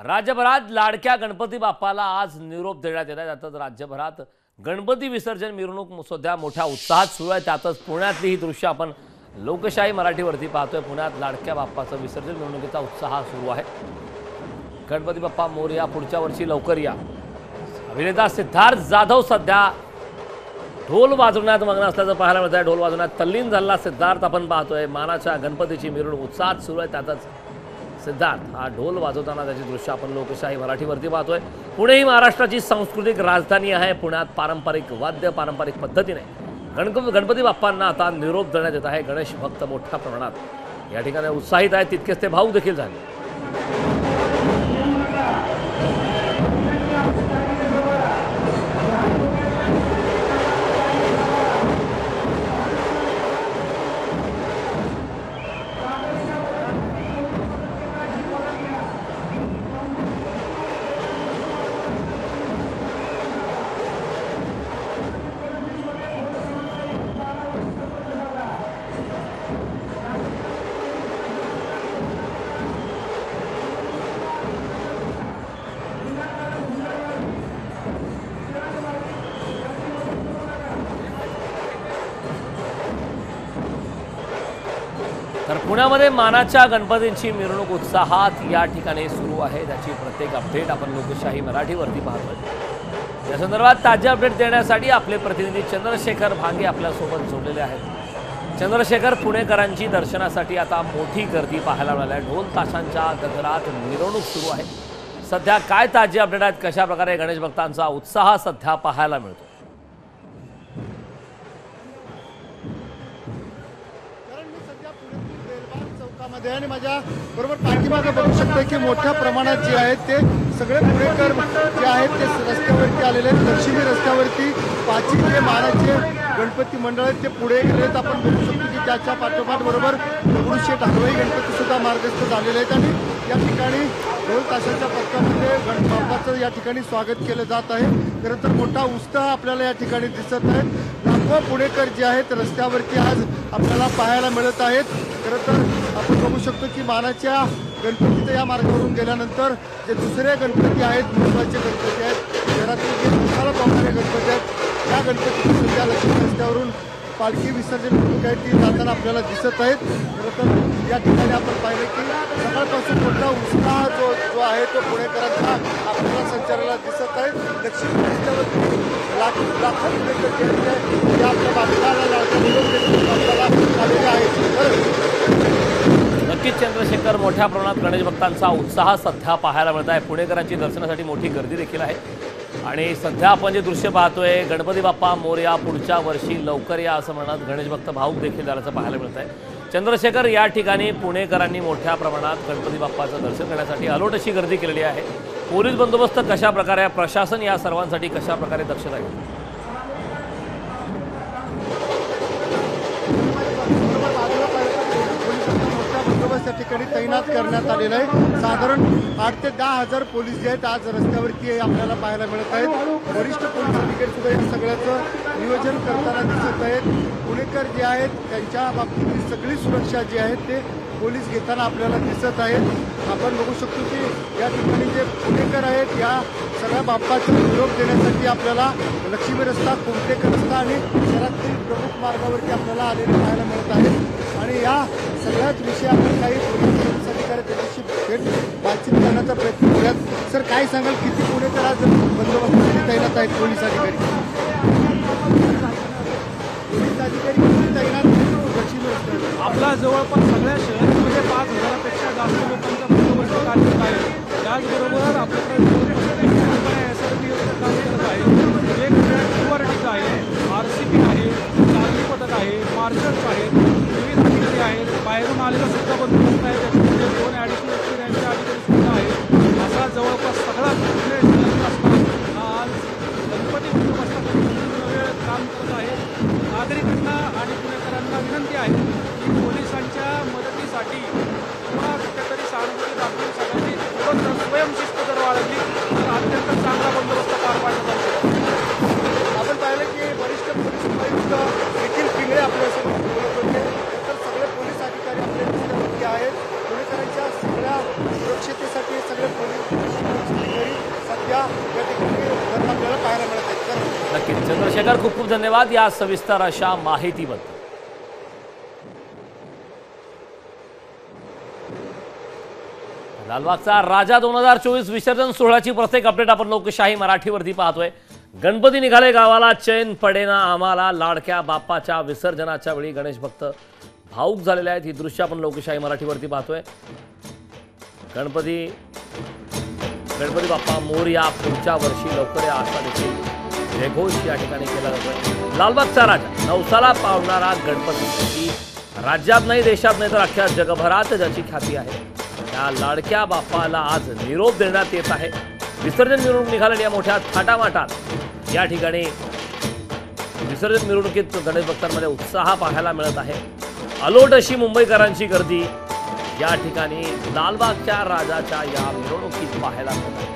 राज्यभरात लाडक्या गणपती बाप्पाला आज निरोप देण्यात येत आहे। त्यातच राज्यभरात गणपती विसर्जन मिरवणूक सध्या मोठ्या उत्साहात सुरू आहे। त्यातच पुण्यातली ही दृश्य आपण लोकशाही मराठीवरती पाहतोय। पुण्यात लाडक्या बाप्पाचं विसर्जन मिरवणुकीचा उत्साह सुरू आहे। गणपती बाप्पा मोरया, पुढच्या वर्षी लवकर या। अभिनेता सिद्धार्थ जाधव सध्या ढोल वाजवण्यात मग्न असल्याचं पाहायला मिळत आहे। ढोल वाजवण्यात तल्लीन झालेला सिद्धार्थ आपण पाहतोय। मानाच्या गणपतीची मिरवणूक उत्साहात सुरू आहे। त्यातच सिद्धार्थ हा ढोल वाजवताना त्याची दृश्य आपण लोकशाही मराठीवरती पाहतोय। पुणे ही महाराष्ट्राची सांस्कृतिक राजधानी आहे। पुण्यात पारंपरिक वाद्य, पारंपरिक पद्धतीने गणपती बाप्पांना आता निरोप देण्यात येत आहे। गणेश भक्त मोठ्या प्रमाणात या ठिकाणी उत्साहित आहेत, तितकेच ते भावुक देखील झाले। तर पुण्यामध्ये मानाच्या गणपतींची मिरवणूक उत्साहात या ठिकाणी सुरू आहे। त्याची प्रत्येक अपडेट आपण लोकशाही मराठीवरती पाहतोय। या संदर्भात ताजे अपडेट देण्यासाठी आपले प्रतिनिधी चंद्रशेखर भांगे आपल्यासोबत जोडलेले आहेत। चंद्रशेखर, पुणेकरांची दर्शनासाठी आता मोठी गर्दी पाहायला मिळाली आहे। ढोल ताशांच्या गजरात मिरवणूक सुरू आहे। सध्या काय ताजे अपडेट आहेत, कशा प्रकारे गणेश भक्तांचा उत्साह सध्या पाहायला मिळतो? आणि माझ्या बरोबर पाठीमागे बघू शकतो की मोठ्या प्रमाणात जे आहेत ते सगळे पुणेकर जे आहेत ते रस्त्यावरती आलेले आहेत। लक्ष्मी रस्त्यावरती 5 जे मानाचे गणपती मंडळ आहेत ते पुढे गेलेत। आपण बघू शकतो की त्याच्या पाठोपाठ बरोबर दगडूशेठ हलवाई गणपती सुद्धा मार्गस्थ झालेले आहेत आणि या ठिकाणी ढोल ताशाच्या पथकामध्ये गणपतीचं या ठिकाणी स्वागत केलं जात आहे। खरं तर मोठा उत्साह आपल्याला या ठिकाणी दिसत आहे। लाखो पुणेकर जे आहेत रस्त्यावरती आज आपल्याला पाहायला मिळत आहेत। खरं तर आपण बघू शकतो की मानाच्या गणपतीच्या या मार्गावरून गेल्यानंतर जे दुसरे गणपती आहेत, महत्त्वाचे गणपती आहेत, शहरातील जे दुसऱ्याला पावणारे गणपती आहेत, त्या गणपतीची सध्या लक्ष्मी रस्त्यावरून पालखी विसर्जन मिरवणूक आहे ती जाताना आपल्याला दिसत आहेत। खरं तर या ठिकाणी आपण पाहिलं की सकाळपासून मोठा उत्साह जो आहे तो पुणेकरांचा आपल्याला संचाराला दिसत आहे। लक्ष्मी रस्त्यावरती लाखो पुणेकर जे आहेत ते आपल्या बाप्पाला लाडका निरोप देत आपल्याला आलेले आहेत। नक्कीच चंद्रशेखर, मोठ्या प्रमाणात गणेश भक्तांचा उत्साह सध्या पाहायला मिळत आहे। पुणेकरांची दर्शनासाठी मोठी गर्दी देखील आहे आणि सध्या आपण जे दृश्य पाहतोय, गणपती बाप्पा मोरया, पुढच्या वर्षी लवकर या असं म्हणत गणेश भक्त भाऊक देखील झाल्याचं पाहायला मिळत आहे। चंद्रशेखर, या ठिकाणी पुणेकरांनी मोठ्या प्रमाणात गणपती बाप्पाचं दर्शन करण्यासाठी अलोट अशी गर्दी केलेली आहे। पोलीस बंदोबस्त कशा प्रकारे, प्रशासन या सर्वांसाठी कशा प्रकारे दक्षता घेतली? या ठिकाणी तैनात करण्यात आलेलं आहे। साधारण 8 ते 10 हजार पोलीस जे आहेत आज रस्त्यावरती आपल्याला पाहायला मिळत आहेत। वरिष्ठ पोलीस अधिकारी सुद्धा या सगळ्याचं नियोजन करताना दिसत आहेत। पुणेकर जे आहेत त्यांच्या बाबतीतली सगळी सुरक्षा जी आहे ते पोलीस घेताना आपल्याला दिसत आहेत। आपण बघू शकतो की या ठिकाणी जे पुणेकर आहेत या सगळ्या बाप्पाचा निरोप देण्यासाठी आपल्याला लक्ष्मी रस्ता, कुमटेकर रस्ता आणि शहरातील प्रमुख मार्गावरती आपल्याला आलेले पाहायला मिळत आहेत। आणि या सगळ्याच विषयी आपण काही पोलीस अधिकारी त्यांच्याशी थेट बातचीत करण्याचा प्रयत्न करूयात। सर, काय सांगाल, किती पुणेकर आज बंदोबस्तासाठी तैनात आहेत? पोलीस अधिकारी किती तैनात लक्ष्मी रस्त्यावर? आपला जवळपास सगळ्या शहरामध्ये 5,000पेक्षा जास्त लोकांचा बंदोबस्त कार्यरत आहे। त्याचबरोबर आपल्याकडे यासाठी कार्य करत आहे। वेगवेगळ्या क्यूआरटीज आहे, RCP आहे, चार्ली पथक आहे, मार्शल्स आहेत, विविध अधिकारी आहेत, बाहेरून आलेला सुद्धा बंदोबस्त आहे। त्याच्यामध्ये 2 ॲडिशनल एक्सपिरियन्सचे अधिकारी सुद्धा आहेत। असा जवळपास सगळा पुणे असताना आज गणपती बंदोबस्तासाठी वेळ काम करत आहे। नागरिकांना आणि पुणेकरांना विनंती आहे की पोलिसांच्या मदतीसाठी पुन्हा कुठेतरी सहानुभूती दाखवून सगळ्यांनी थोडं स्वयंशिस्त जर वाढवली तर अत्यंत चांगला बंदोबस्त पार पाडला जाऊ शकतो। आपण पाहिलं की वरिष्ठ पोलीस आयुक्त निखिल पिंगळे आपल्यासोबत बोलत होते। तर सगळे पोलीस अधिकारी आपल्या आहेत। पुणेकरांच्या सगळ्या सुरक्षितेसाठी सगळे पोलीस नक्कीच चंद्रशेखर, खूप खूप धन्यवाद या सविस्तर अशा माहितीबद्दल. लालबागचा राजा 2024 विसर्जन सोहळ्याची प्रत्येक अपडेट आपण लोकशाही मराठीवरती पाहतोय. गणपती निघाले गावाला, चैन पडेना आम्हाला, लाडक्या बाप्पाच्या विसर्जनाच्या वेळी गणेश भक्त भाऊक झालेले आहेत. ही दृश्य आपण लोकशाही मराठीवरती पाहतोय. गणपती बाप्पा मोरया, पुढच्या वर्षी लवकर या असा देखील जयघोष या ठिकाणी केला जातोय. लालबागचा राजा, नवसाला पावणारा गणपती, की राज्यात नाही, देशात नाही, तर अख्ख्या जगभरात ज्याची ख्याती आहे, त्या लाडक्या बाप्पाला आज निरोप देण्यात येत आहे. विसर्जन मिरवणूक निघालेली या मोठ्या थाटामाटात या ठिकाणी विसर्जन मिरवणुकीत गणेश भक्तांमध्ये उत्साह पाहायला मिळत आहे. अलोट अशी मुंबईकरांची गर्दी या ठिकाणी लालबागच्या राजाच्या या मिरवणुकीत पाहायला मिळत आहे.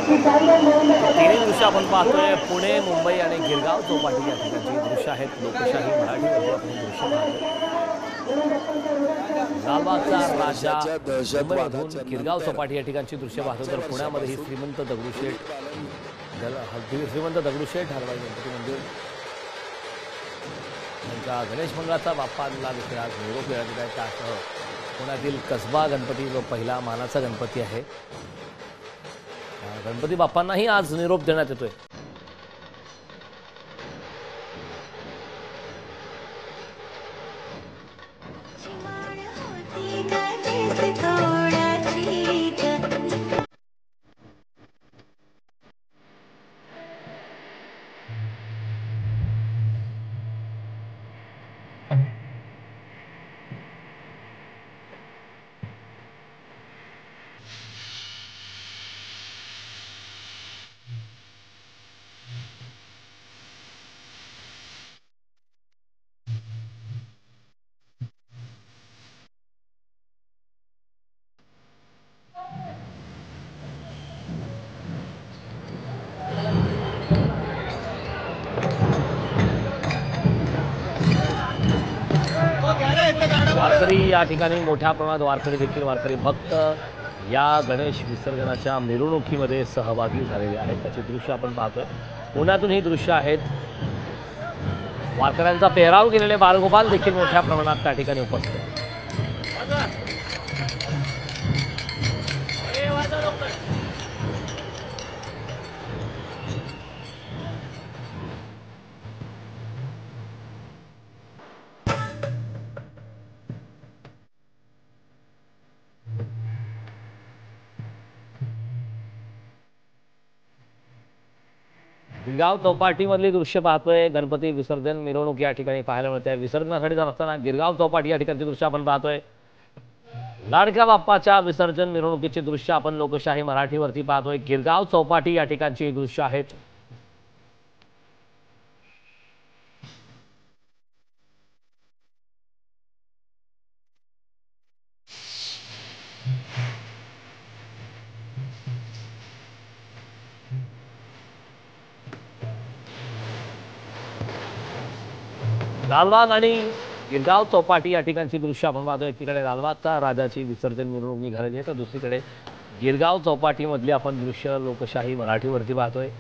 तिन्ही दृश्य आपण पाहतोय. पुणे, मुंबई आणि गिरगाव चौपाटी या ठिकाणची दृश्य आहेत. लोकशाही मराठीवरती आपण दृश्य पाहतोय. लालबागचा राजा मुंबईमधून गिरगाव चौपाटी या ठिकाणची दृश्य पाहतो. तर पुण्यामध्ये ही श्रीमंत दगडूशेठ हलवाई गणपती मंदिर यांच्या गणेश मंडळाचा बाप्पाला देखील आज निरोप देण्यात येत आहे. त्यासह पुण्यातील कसबा गणपती जो पहिला मानाचा गणपती आहे, गणपती बाप्पांनाही आज निरोप देण्यात येतोय. वारकरी या ठिकाणी मोठ्या प्रमाणात वारकरी भक्त या गणेश विसर्जनाच्या मिरवणुकीमध्ये सहभागी झालेले आहेत. त्याचे दृश्य आपण पाहतोय. पुण्यातून ही दृश्य आहेत. वारकऱ्यांचा पेहराव केलेले बालगोपाल देखील मोठ्या प्रमाणात त्या ठिकाणी उपस्थित आहेत. गिरगाव चौपाटीमधली दृश्य पाहतोय. गणपती विसर्जन मिरवणूक या ठिकाणी पाहायला मिळते. विसर्जनासाठी जात असताना गिरगाव चौपाटी या ठिकाणची दृश्य आपण पाहतोय. लाडक्या बाप्पाच्या विसर्जन मिरवणुकीचे दृश्य आपण लोकशाही मराठीवरती पाहतोय. गिरगाव चौपाटी या ठिकाणची दृश्य आहेत. लालबाग आणि गिरगाव चौपाटी या ठिकाणची दृश्य आपण पाहतोय. एकीकडे लालबागचा राजाची विसर्जन मिरवणूक निघालेली आहे तर दुसरीकडे गिरगाव चौपाटीमधली आपण दृश्य लोकशाही मराठीवरती पाहतोय.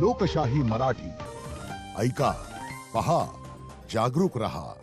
लोकशाही मराठी ऐका, पहा, जागरूक रहा.